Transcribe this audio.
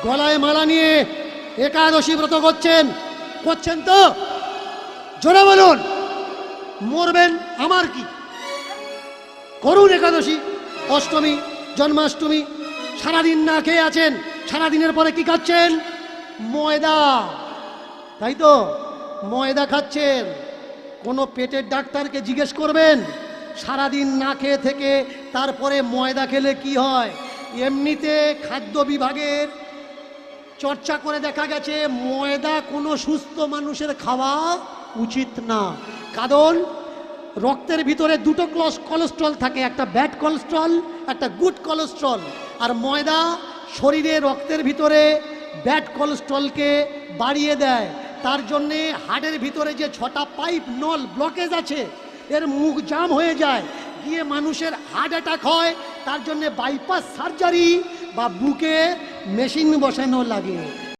গলায় মালা নিয়ে একাদশী ব্রত করছেন, করছেন তো? জোরে বলুন। মরবেন আমার কি, করুন একাদশী, অষ্টমী, জন্মাষ্টমী, সারাদিন না খেয়ে আছেন, সারাদিনের পরে কি খাচ্ছেন? ময়দা, তাই তো? ময়দা খাচ্ছেন। কোনো পেটের ডাক্তারকে জিজ্ঞেস করবেন সারাদিন না খেয়ে থেকে তারপরে ময়দা খেলে কি হয়। এমনিতে খাদ্য বিভাগের চর্চা করে দেখা গেছে ময়দা কোনো সুস্থ মানুষের খাওয়া উচিত না। কারণ রক্তের ভিতরে দুটো কোলেস্ট্রল থাকে, একটা ব্যাড কোলেস্ট্রল, একটা গুড কোলেস্ট্রল। আর ময়দা শরীরে রক্তের ভিতরে ব্যাড কোলেস্ট্রলকে বাড়িয়ে দেয়। তার জন্যে হার্টের ভিতরে যে 6টা পাইপ নল ব্লকেজ আছে, এর মুখ জাম হয়ে যায়, গিয়ে মানুষের হার্ট অ্যাটাক হয়। তার জন্যে বাইপাস সার্জারি বা বুকে মেশিন বসানো লাগে।